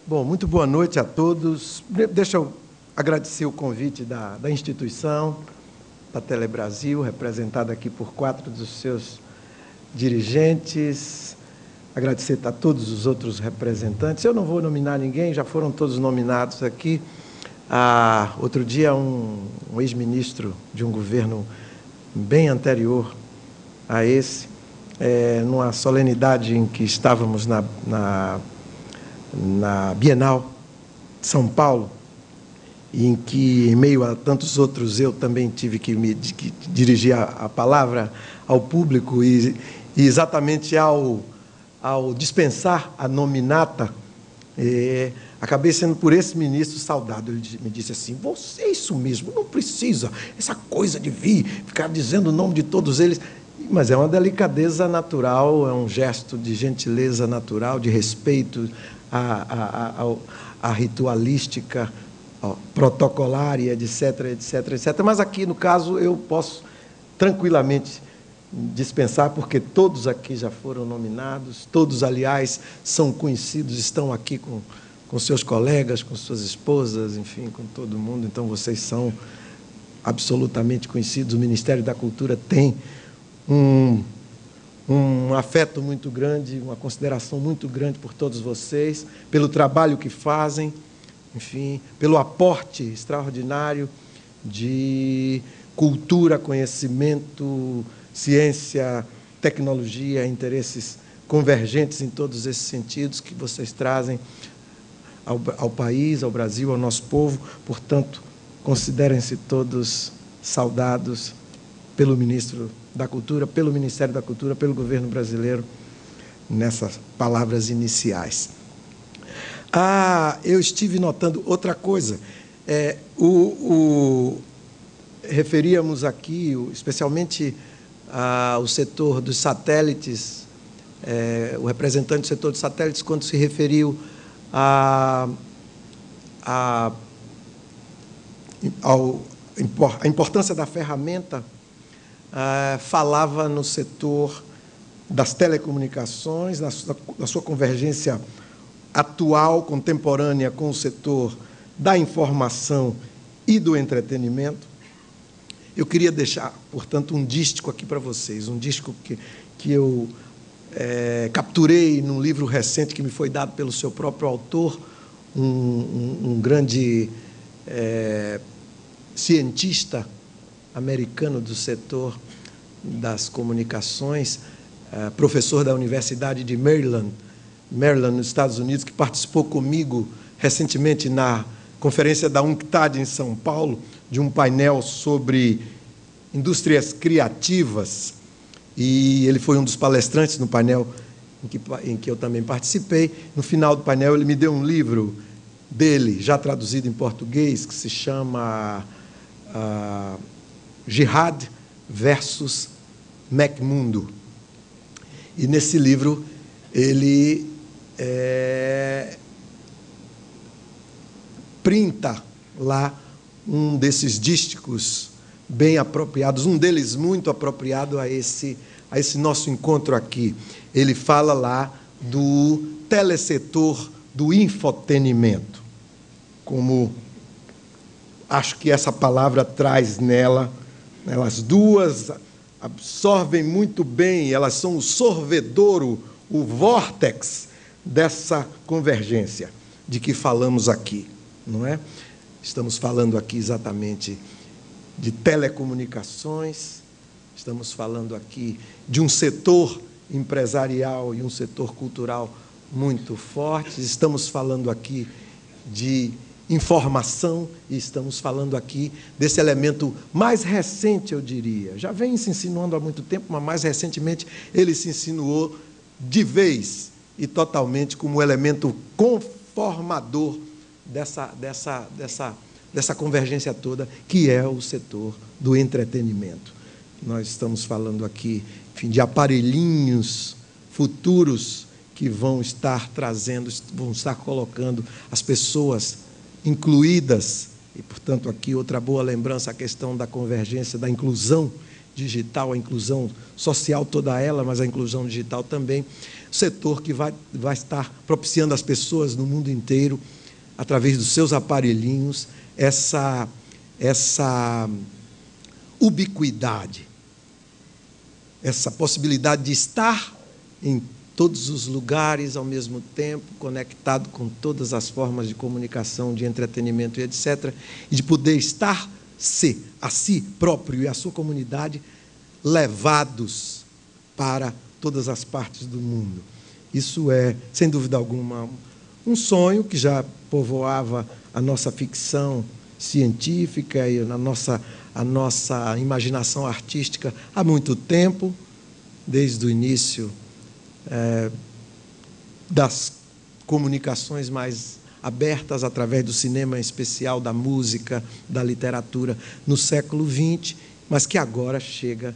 Bom, muito boa noite a todos. Deixa eu agradecer o convite da instituição, da Telebrasil, representada aqui por 4 dos seus dirigentes. Agradecer a todos os outros representantes. Eu não vou nominar ninguém, já foram todos nominados aqui. Outro dia, um ex-ministro de um governo bem anterior a esse, numa solenidade em que estávamos na Bienal de São Paulo, em que, em meio a tantos outros, eu também tive que dirigir a palavra ao público e exatamente ao dispensar a nominata, acabei sendo por esse ministro saudado. Ele me disse assim: você é isso mesmo, não precisa, essa coisa de ficar dizendo o nome de todos eles. Mas é uma delicadeza natural, é um gesto de gentileza natural, de respeito à ritualística protocolária, etc, etc, etc. Mas aqui, no caso, eu posso tranquilamente dispensar, porque todos aqui já foram nominados, todos, aliás, são conhecidos, estão aqui com seus colegas, com suas esposas, enfim, com todo mundo. Então, vocês são absolutamente conhecidos. O Ministério da Cultura tem um afeto muito grande, uma consideração muito grande por todos vocês, pelo trabalho que fazem, enfim, pelo aporte extraordinário de cultura, conhecimento, ciência, tecnologia, interesses convergentes em todos esses sentidos que vocês trazem ao país, ao Brasil, ao nosso povo. Portanto, considerem-se todos saudados pelo Ministro da Cultura, pelo Ministério da Cultura, pelo governo brasileiro, nessas palavras iniciais. Eu estive notando outra coisa. Referíamos aqui, especialmente, ao setor dos satélites, o representante do setor dos satélites, quando se referiu à importância da ferramenta, falava no setor das telecomunicações, na sua convergência atual, contemporânea, com o setor da informação e do entretenimento. Eu queria deixar, portanto, um dístico aqui para vocês, um dístico que eu capturei num livro recente que me foi dado pelo seu próprio autor, um grande cientista americano do setor das comunicações, professor da Universidade de Maryland, nos Estados Unidos, que participou comigo recentemente na conferência da UNCTAD em São Paulo, de um painel sobre indústrias criativas, e ele foi um dos palestrantes no painel em que eu também participei. No final do painel, ele me deu um livro dele, já traduzido em português, que se chama Jihad versus McMundo. E, nesse livro, ele printa lá um desses dísticos bem apropriados, um deles muito apropriado a esse nosso encontro aqui. Ele fala lá do telesetor do infotenimento, como acho que essa palavra traz nela, elas duas absorvem muito bem, elas são o sorvedouro, o vórtex dessa convergência de que falamos aqui, não é? Estamos falando aqui exatamente de telecomunicações, estamos falando aqui de um setor empresarial e um setor cultural muito fortes, estamos falando aqui de informação e estamos falando aqui desse elemento mais recente, eu diria. Já vem se insinuando há muito tempo, mas mais recentemente ele se insinuou de vez e totalmente como elemento conformador dessa convergência toda, que é o setor do entretenimento. Nós estamos falando aqui, enfim, de aparelhinhos futuros que vão estar trazendo, vão estar colocando as pessoas incluídas, e, portanto, aqui outra boa lembrança, a questão da convergência, da inclusão, digital, a inclusão social toda ela, mas a inclusão digital também, setor que vai estar propiciando às pessoas no mundo inteiro, através dos seus aparelhinhos, essa ubiquidade, essa possibilidade de estar em todos os lugares ao mesmo tempo, conectado com todas as formas de comunicação, de entretenimento e etc., e de poder estar-se a si próprio e a sua comunidade levados para todas as partes do mundo. Isso é, sem dúvida alguma, um sonho que já povoava a nossa ficção científica e a nossa imaginação artística há muito tempo, desde o início das comunicações mais abertas, através do cinema em especial, da música, da literatura, no século XX, mas que agora chega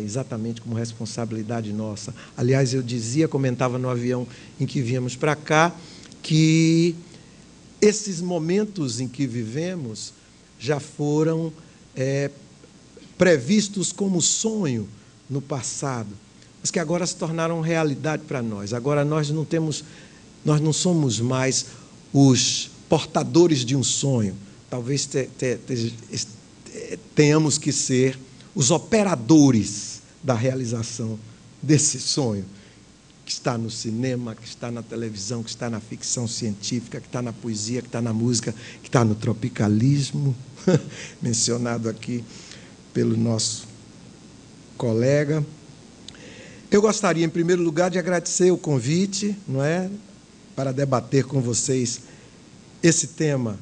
exatamente como responsabilidade nossa. Aliás, eu comentava no avião em que viemos para cá, que esses momentos em que vivemos já foram previstos como sonho no passado, mas que agora se tornaram realidade para nós. Agora nós não somos mais os portadores de um sonho. Talvez tenhamos que ser os operadores da realização desse sonho, que está no cinema, que está na televisão, que está na ficção científica, que está na poesia, que está na música, que está no tropicalismo, mencionado aqui pelo nosso colega. Eu gostaria, em primeiro lugar, de agradecer o convite, para debater com vocês esse tema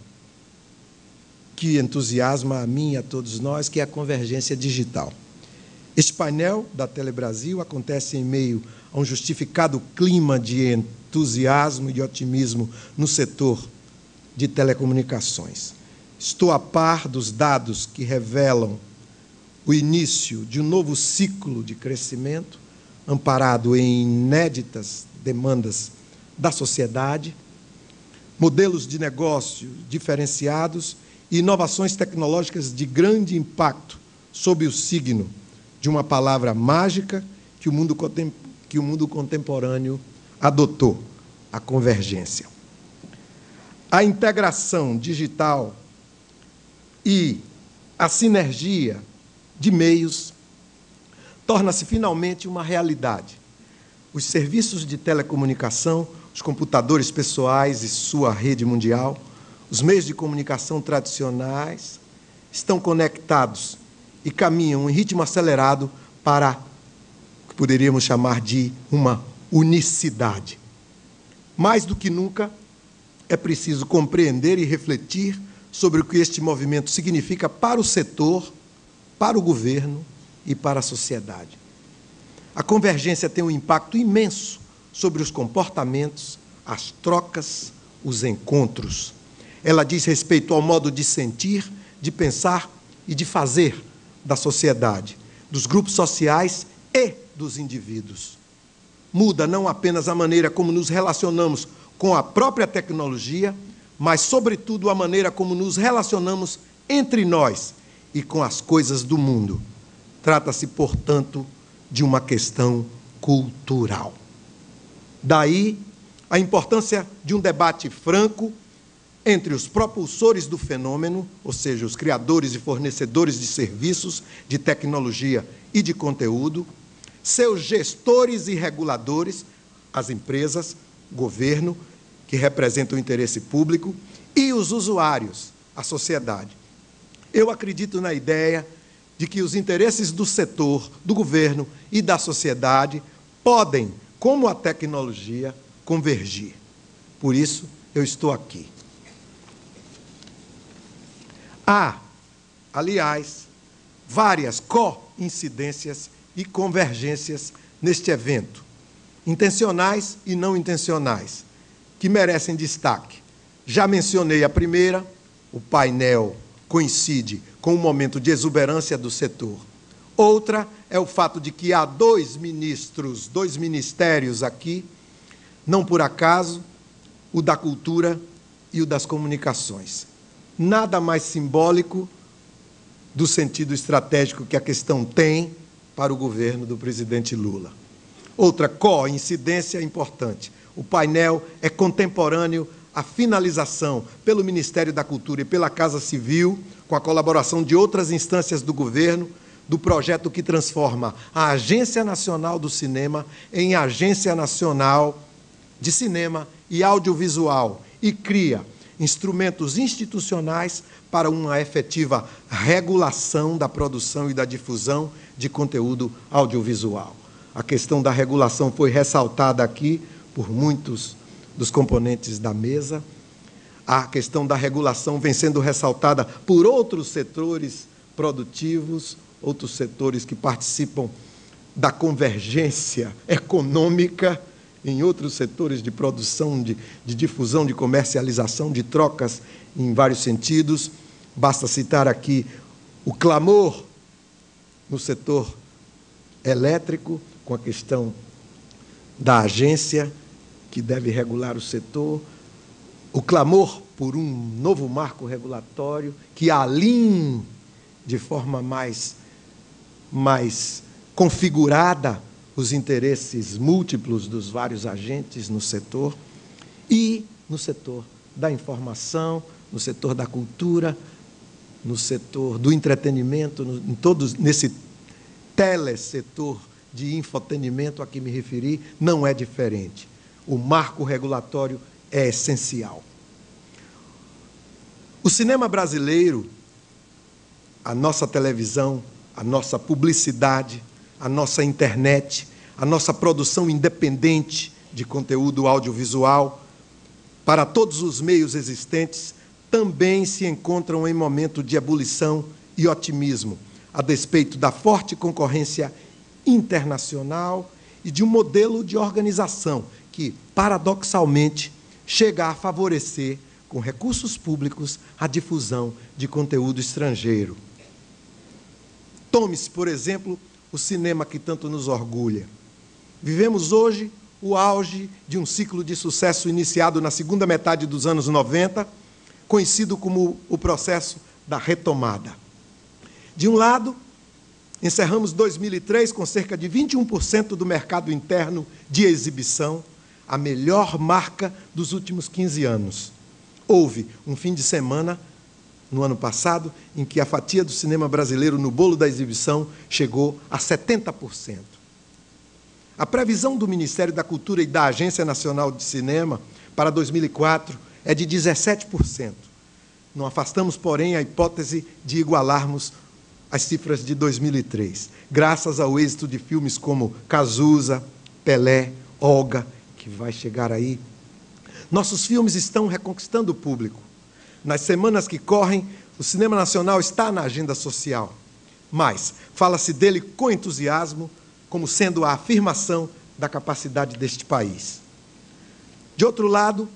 que entusiasma a mim e a todos nós, que é a convergência digital. Este painel da Telebrasil acontece em meio a um justificado clima de entusiasmo e de otimismo no setor de telecomunicações. Estou a par dos dados que revelam o início de um novo ciclo de crescimento, amparado em inéditas demandas da sociedade, modelos de negócio diferenciados e inovações tecnológicas de grande impacto sob o signo de uma palavra mágica que o mundo contemporâneo adotou, a convergência. A integração digital e a sinergia de meios torna-se finalmente uma realidade. Os serviços de telecomunicação, os computadores pessoais e sua rede mundial, os meios de comunicação tradicionais estão conectados e caminham em ritmo acelerado para o que poderíamos chamar de uma unicidade. Mais do que nunca, é preciso compreender e refletir sobre o que este movimento significa para o setor, para o governo e para a sociedade. A convergência tem um impacto imenso sobre os comportamentos, as trocas, os encontros. Ela diz respeito ao modo de sentir, de pensar e de fazer da sociedade, dos grupos sociais e dos indivíduos. Muda não apenas a maneira como nos relacionamos com a própria tecnologia, mas, sobretudo, a maneira como nos relacionamos entre nós e com as coisas do mundo. Trata-se, portanto, de uma questão cultural. Daí a importância de um debate franco entre os propulsores do fenômeno, ou seja, os criadores e fornecedores de serviços, de tecnologia e de conteúdo, seus gestores e reguladores, as empresas, governo, que representam o interesse público, e os usuários, a sociedade. Eu acredito na ideia de que os interesses do setor, do governo e da sociedade podem, como a tecnologia, convergir. Por isso, eu estou aqui. Há, aliás, várias coincidências e convergências neste evento, intencionais e não intencionais, que merecem destaque. Já mencionei a primeira, o painel coincide com um momento de exuberância do setor. Outra é o fato de que há dois ministérios aqui, não por acaso, o da cultura e o das comunicações. Nada mais simbólico do sentido estratégico que a questão tem para o governo do presidente Lula. Outra coincidência importante: o painel é contemporâneo à finalização pelo Ministério da Cultura e pela Casa Civil, com a colaboração de outras instâncias do governo, do projeto que transforma a Agência Nacional do Cinema em Agência Nacional de Cinema e Audiovisual e cria instrumentos institucionais para uma efetiva regulação da produção e da difusão de conteúdo audiovisual. A questão da regulação foi ressaltada aqui por muitos dos componentes da mesa. A questão da regulação vem sendo ressaltada por outros setores produtivos, outros setores que participam da convergência econômica em outros setores de produção, de difusão, de comercialização, de trocas em vários sentidos. Basta citar aqui o clamor no setor elétrico, com a questão da agência que deve regular o setor, o clamor por um novo marco regulatório que alinhe de forma mais configurada os interesses múltiplos dos vários agentes no setor, e no setor da informação, no setor da cultura, no setor do entretenimento, nesse telesetor de infotenimento a que me referi, não é diferente. O marco regulatório é essencial. O cinema brasileiro, a nossa televisão, a nossa publicidade, a nossa internet, a nossa produção independente de conteúdo audiovisual, para todos os meios existentes, também se encontram em momento de ebulição e otimismo, a despeito da forte concorrência internacional e de um modelo de organização que, paradoxalmente, chega a favorecer, com recursos públicos, a difusão de conteúdo estrangeiro. Tome-se, por exemplo, o cinema que tanto nos orgulha. Vivemos hoje o auge de um ciclo de sucesso iniciado na segunda metade dos anos 90, conhecido como o processo da retomada. De um lado, encerramos 2003 com cerca de 21% do mercado interno de exibição, a melhor marca dos últimos 15 anos. Houve um fim de semana, no ano passado, em que a fatia do cinema brasileiro no bolo da exibição chegou a 70%. A previsão do Ministério da Cultura e da Agência Nacional de Cinema para 2004 é de 17%. Não afastamos, porém, a hipótese de igualarmos as cifras de 2003, graças ao êxito de filmes como Cazuza, Pelé, Olga, que vai chegar aí. Nossos filmes estão reconquistando o público. Nas semanas que correm, o cinema nacional está na agenda social, mas fala-se dele com entusiasmo, como sendo a afirmação da capacidade deste país. De outro lado,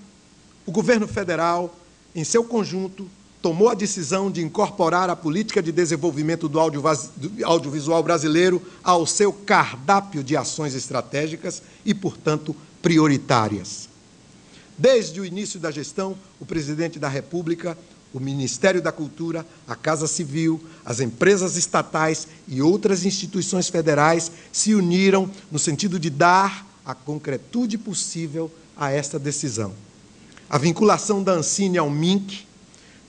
o governo federal, em seu conjunto, tomou a decisão de incorporar a política de desenvolvimento do audiovisual brasileiro ao seu cardápio de ações estratégicas e, portanto, prioritárias. Desde o início da gestão, o presidente da República, o Ministério da Cultura, a Casa Civil, as empresas estatais e outras instituições federais se uniram no sentido de dar a concretude possível a esta decisão. A vinculação da Ancine ao MINC,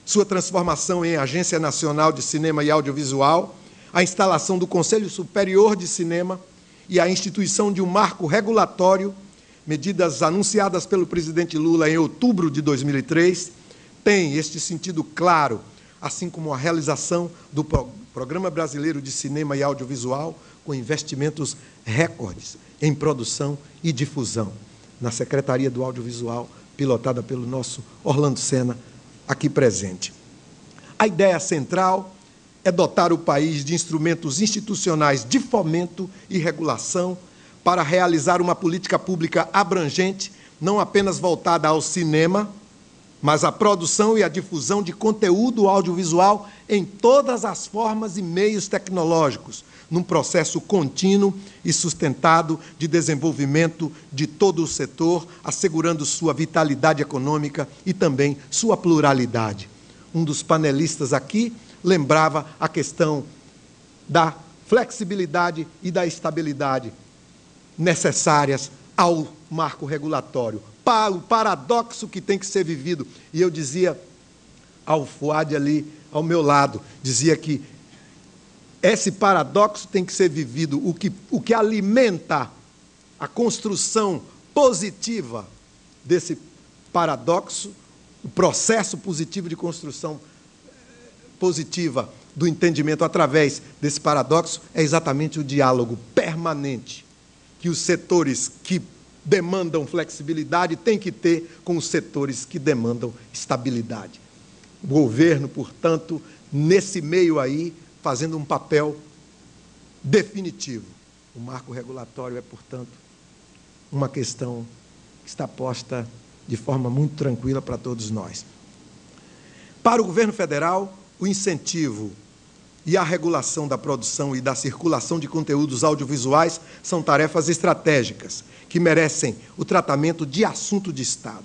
sua transformação em Agência Nacional de Cinema e Audiovisual, a instalação do Conselho Superior de Cinema e a instituição de um marco regulatório, medidas anunciadas pelo presidente Lula em outubro de 2003, tem este sentido claro, assim como a realização do Programa Brasileiro de Cinema e Audiovisual, com investimentos recordes em produção e difusão, na Secretaria do Audiovisual, pilotada pelo nosso Orlando Senna, aqui presente. A ideia central é dotar o país de instrumentos institucionais de fomento e regulação para realizar uma política pública abrangente, não apenas voltada ao cinema, mas à produção e à difusão de conteúdo audiovisual em todas as formas e meios tecnológicos, num processo contínuo e sustentado de desenvolvimento de todo o setor, assegurando sua vitalidade econômica e também sua pluralidade. Um dos panelistas aqui lembrava a questão da flexibilidade e da estabilidade necessárias ao marco regulatório, para o paradoxo que tem que ser vivido. E eu dizia ao Fuad ali ao meu lado, dizia que esse paradoxo tem que ser vivido, o que alimenta a construção positiva desse paradoxo, o processo positivo de construção positiva do entendimento através desse paradoxo, é exatamente o diálogo permanente que os setores que demandam flexibilidade têm que ter com os setores que demandam estabilidade. O governo, portanto, nesse meio aí, fazendo um papel definitivo. O marco regulatório é, portanto, uma questão que está posta de forma muito tranquila para todos nós. Para o governo federal, o incentivo e a regulação da produção e da circulação de conteúdos audiovisuais são tarefas estratégicas, que merecem o tratamento de assunto de Estado.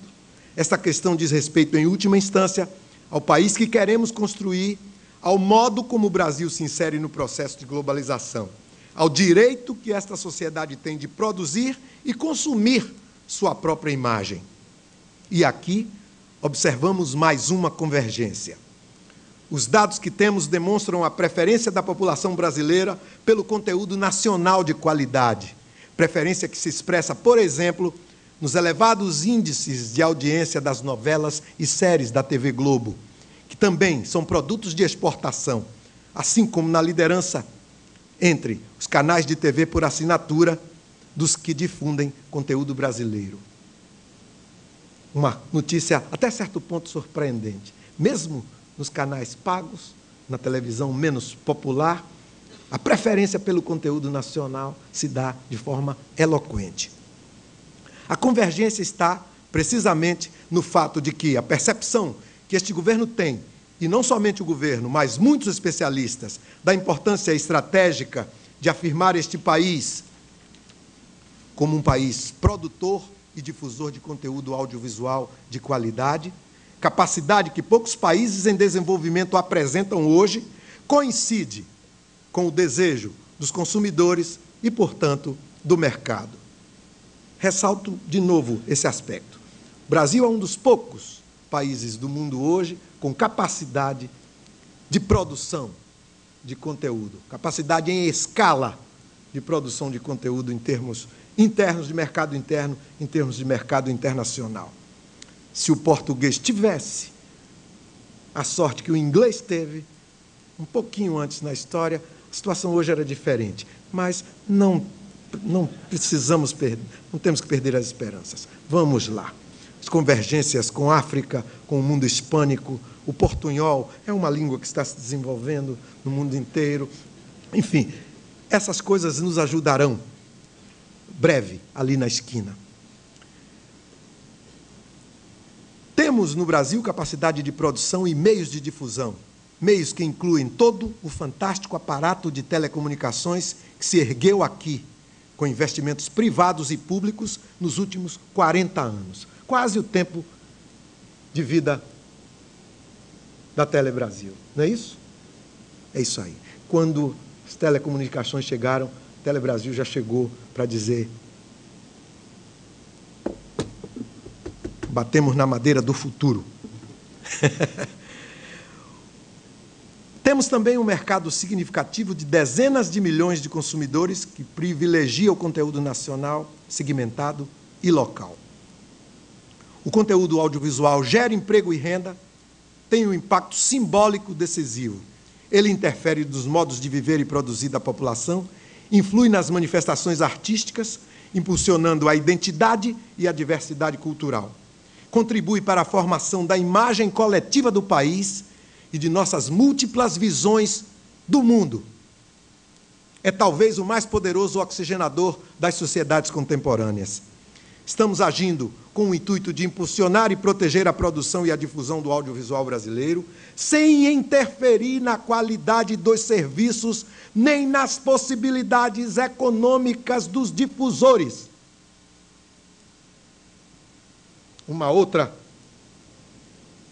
Esta questão diz respeito, em última instância, ao país que queremos construir, ao modo como o Brasil se insere no processo de globalização, ao direito que esta sociedade tem de produzir e consumir sua própria imagem. E aqui observamos mais uma convergência. Os dados que temos demonstram a preferência da população brasileira pelo conteúdo nacional de qualidade, preferência que se expressa, por exemplo, nos elevados índices de audiência das novelas e séries da TV Globo, que também são produtos de exportação, assim como na liderança entre os canais de TV por assinatura dos que difundem conteúdo brasileiro. Uma notícia até certo ponto surpreendente. Mesmo nos canais pagos, na televisão menos popular, a preferência pelo conteúdo nacional se dá de forma eloquente. A convergência está precisamente no fato de que a percepção que este governo tem, e não somente o governo, mas muitos especialistas, da importância estratégica de afirmar este país como um país produtor e difusor de conteúdo audiovisual de qualidade, capacidade que poucos países em desenvolvimento apresentam hoje, coincide com o desejo dos consumidores e, portanto, do mercado. Ressalto de novo esse aspecto. O Brasil é um dos poucos países do mundo hoje com capacidade de produção de conteúdo, capacidade em escala de produção de conteúdo em termos internos de mercado interno, em termos de mercado internacional. Se o português tivesse a sorte que o inglês teve, um pouquinho antes na história, a situação hoje era diferente, mas não precisamos perder, não temos que perder as esperanças. Vamos lá. As convergências com a África, com o mundo hispânico, o portunhol é uma língua que está se desenvolvendo no mundo inteiro. Enfim, essas coisas nos ajudarão breve ali na esquina. Temos no Brasil capacidade de produção e meios de difusão, meios que incluem todo o fantástico aparato de telecomunicações que se ergueu aqui, com investimentos privados e públicos nos últimos 40 anos, quase o tempo de vida da Telebrasil. Não é isso? É isso aí. Quando as telecomunicações chegaram, a Telebrasil já chegou para dizer: batemos na madeira do futuro. Temos também um mercado significativo de dezenas de milhões de consumidores que privilegia o conteúdo nacional, segmentado e local. O conteúdo audiovisual gera emprego e renda, tem um impacto simbólico decisivo. Ele interfere nos modos de viver e produzir da população, influi nas manifestações artísticas, impulsionando a identidade e a diversidade cultural. Contribui para a formação da imagem coletiva do país e de nossas múltiplas visões do mundo. É talvez o mais poderoso oxigenador das sociedades contemporâneas. Estamos agindo com o intuito de impulsionar e proteger a produção e a difusão do audiovisual brasileiro, sem interferir na qualidade dos serviços, nem nas possibilidades econômicas dos difusores. Uma outra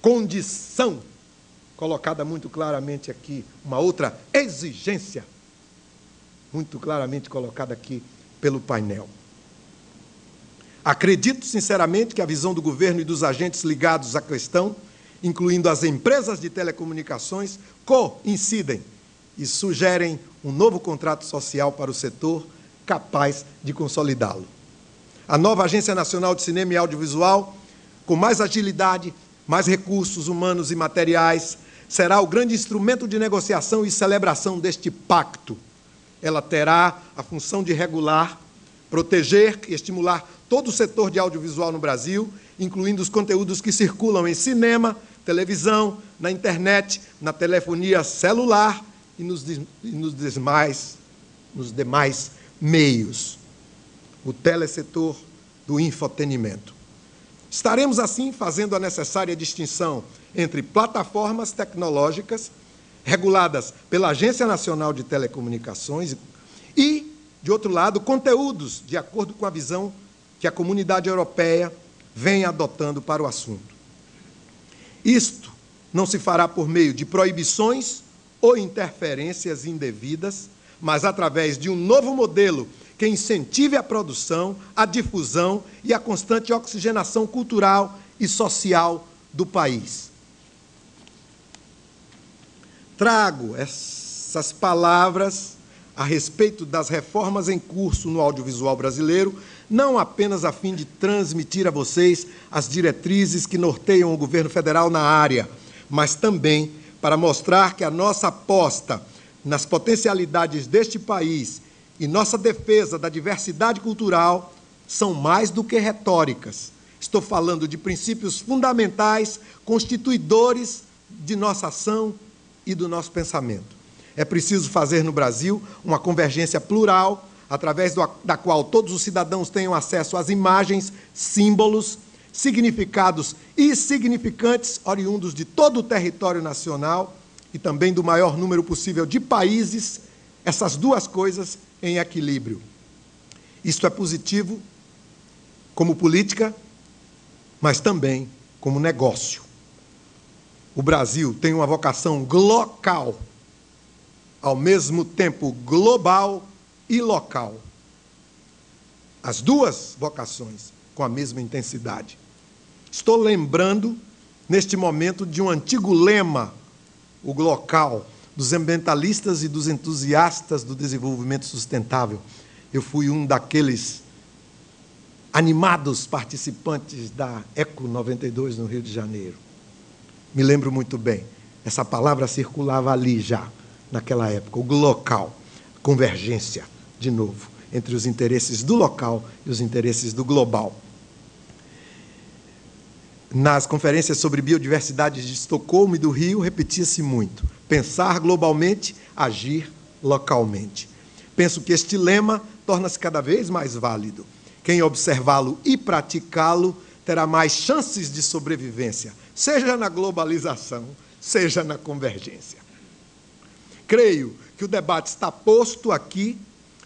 condição colocada muito claramente aqui, uma outra exigência, muito claramente colocada aqui pelo painel. Acredito, sinceramente, que a visão do governo e dos agentes ligados à questão, incluindo as empresas de telecomunicações, coincidem e sugerem um novo contrato social para o setor capaz de consolidá-lo. A nova Agência Nacional de Cinema e Audiovisual, com mais agilidade, mais recursos humanos e materiais, será o grande instrumento de negociação e celebração deste pacto. Ela terá a função de regular, proteger e estimular todo o setor de audiovisual no Brasil, incluindo os conteúdos que circulam em cinema, televisão, na internet, na telefonia celular e nos demais meios. O telesetor do infotenimento. Estaremos, assim, fazendo a necessária distinção entre plataformas tecnológicas reguladas pela Agência Nacional de Telecomunicações e, de outro lado, conteúdos de acordo com a visão que a comunidade europeia vem adotando para o assunto. Isto não se fará por meio de proibições ou interferências indevidas, mas através de um novo modelo que incentive a produção, a difusão e a constante oxigenação cultural e social do país. Trago essas palavras a respeito das reformas em curso no audiovisual brasileiro, não apenas a fim de transmitir a vocês as diretrizes que norteiam o governo federal na área, mas também para mostrar que a nossa aposta nas potencialidades deste país e nossa defesa da diversidade cultural são mais do que retóricas. Estou falando de princípios fundamentais, constituidores de nossa ação e do nosso pensamento. É preciso fazer no Brasil uma convergência plural, através da qual todos os cidadãos tenham acesso às imagens, símbolos, significados e significantes oriundos de todo o território nacional e também do maior número possível de países, essas duas coisas em equilíbrio. Isto é positivo como política, mas também como negócio. O Brasil tem uma vocação local, ao mesmo tempo global e local. As duas vocações com a mesma intensidade. Estou lembrando, neste momento, de um antigo lema, o local, dos ambientalistas e dos entusiastas do desenvolvimento sustentável. Eu fui um daqueles animados participantes da Eco 92 no Rio de Janeiro. Me lembro muito bem. Essa palavra circulava ali já, naquela época, o local, convergência, de novo, entre os interesses do local e os interesses do global. Nas conferências sobre biodiversidade de Estocolmo e do Rio, repetia-se muito: pensar globalmente, agir localmente. Penso que este lema torna-se cada vez mais válido. Quem observá-lo e praticá-lo terá mais chances de sobrevivência, seja na globalização, seja na convergência. Creio que o debate está posto aqui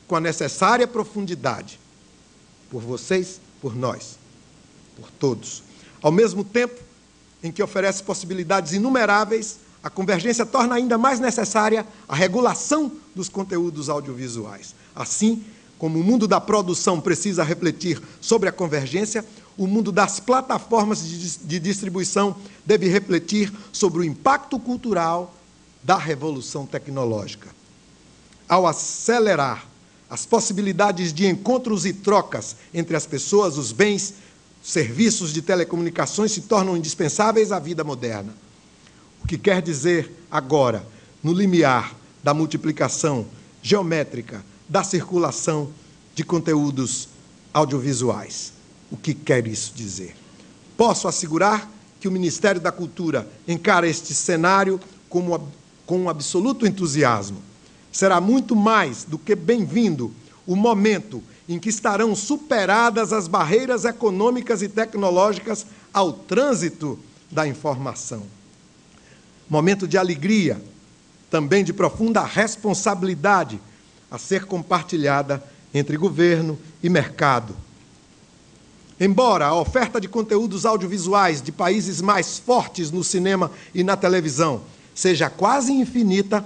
com a necessária profundidade, por vocês, por nós, por todos. Ao mesmo tempo em que oferece possibilidades inumeráveis, a convergência torna ainda mais necessária a regulação dos conteúdos audiovisuais. Assim como o mundo da produção precisa refletir sobre a convergência, o mundo das plataformas de distribuição deve refletir sobre o impacto cultural da revolução tecnológica. Ao acelerar as possibilidades de encontros e trocas entre as pessoas, os bens, serviços de telecomunicações se tornam indispensáveis à vida moderna. O que quer dizer agora, no limiar da multiplicação geométrica da circulação de conteúdos audiovisuais. O que quer isso dizer? Posso assegurar que o Ministério da Cultura encara este cenário com um absoluto entusiasmo. Será muito mais do que bem-vindo o momento em que estarão superadas as barreiras econômicas e tecnológicas ao trânsito da informação. Momento de alegria, também de profunda responsabilidade a ser compartilhada entre governo e mercado. Embora a oferta de conteúdos audiovisuais de países mais fortes no cinema e na televisão seja quase infinita,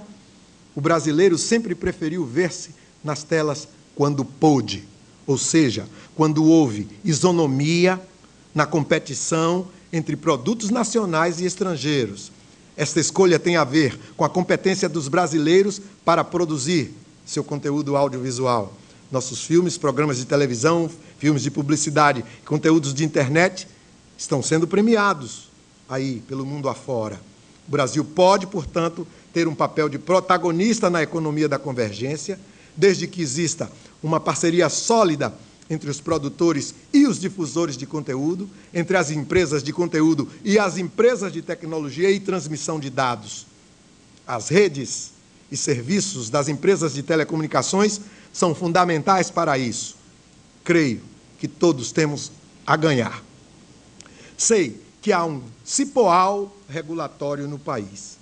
o brasileiro sempre preferiu ver-se nas telas quando pôde, ou seja, quando houve isonomia na competição entre produtos nacionais e estrangeiros. Esta escolha tem a ver com a competência dos brasileiros para produzir seu conteúdo audiovisual. Nossos filmes, programas de televisão, filmes de publicidade, conteúdos de internet estão sendo premiados aí pelo mundo afora. O Brasil pode, portanto, ter um papel de protagonista na economia da convergência, desde que exista uma parceria sólida entre os produtores e os difusores de conteúdo, entre as empresas de conteúdo e as empresas de tecnologia e transmissão de dados. As redes e serviços das empresas de telecomunicações são fundamentais para isso. Creio que todos temos a ganhar. Sei que há um cipoal regulatório no país.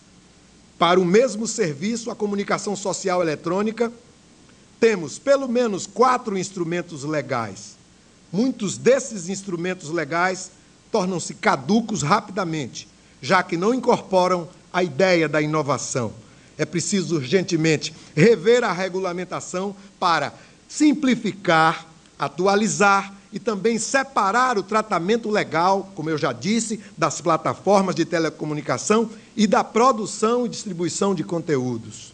Para o mesmo serviço, a comunicação social eletrônica, temos pelo menos 4 instrumentos legais. Muitos desses instrumentos legais tornam-se caducos rapidamente, já que não incorporam a ideia da inovação. É preciso urgentemente rever a regulamentação para simplificar, atualizar e também separar o tratamento legal, como eu já disse, das plataformas de telecomunicação e da produção e distribuição de conteúdos.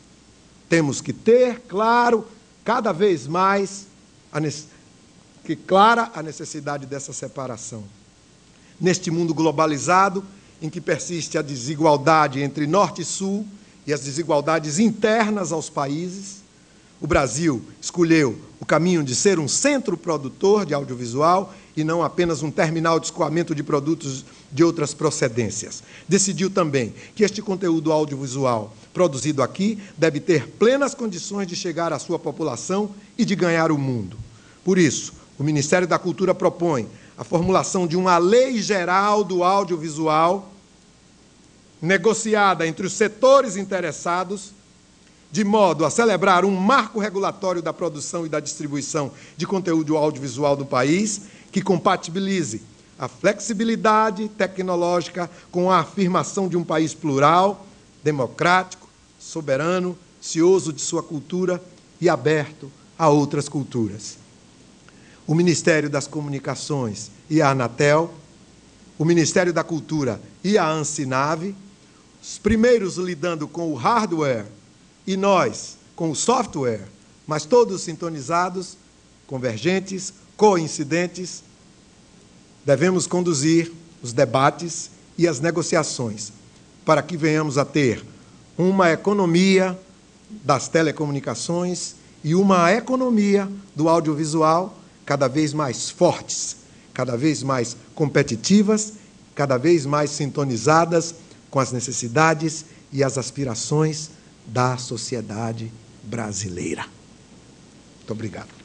Temos que ter, claro, cada vez mais clara a necessidade dessa separação. Neste mundo globalizado, em que persiste a desigualdade entre norte e sul e as desigualdades internas aos países, o Brasil escolheu o caminho de ser um centro produtor de audiovisual e não apenas um terminal de escoamento de produtos de outras procedências. Decidiu também que este conteúdo audiovisual produzido aqui deve ter plenas condições de chegar à sua população e de ganhar o mundo. Por isso, o Ministério da Cultura propõe a formulação de uma lei geral do audiovisual, negociada entre os setores interessados, de modo a celebrar um marco regulatório da produção e da distribuição de conteúdo audiovisual do país, que compatibilize a flexibilidade tecnológica com a afirmação de um país plural, democrático, soberano, cioso de sua cultura e aberto a outras culturas. O Ministério das Comunicações e a Anatel, o Ministério da Cultura e a Ancinave, os primeiros lidando com o hardware e nós com o software, mas todos sintonizados, convergentes, coincidentes, devemos conduzir os debates e as negociações para que venhamos a ter uma economia das telecomunicações e uma economia do audiovisual cada vez mais fortes, cada vez mais competitivas, cada vez mais sintonizadas com as necessidades e as aspirações da sociedade brasileira. Muito obrigado.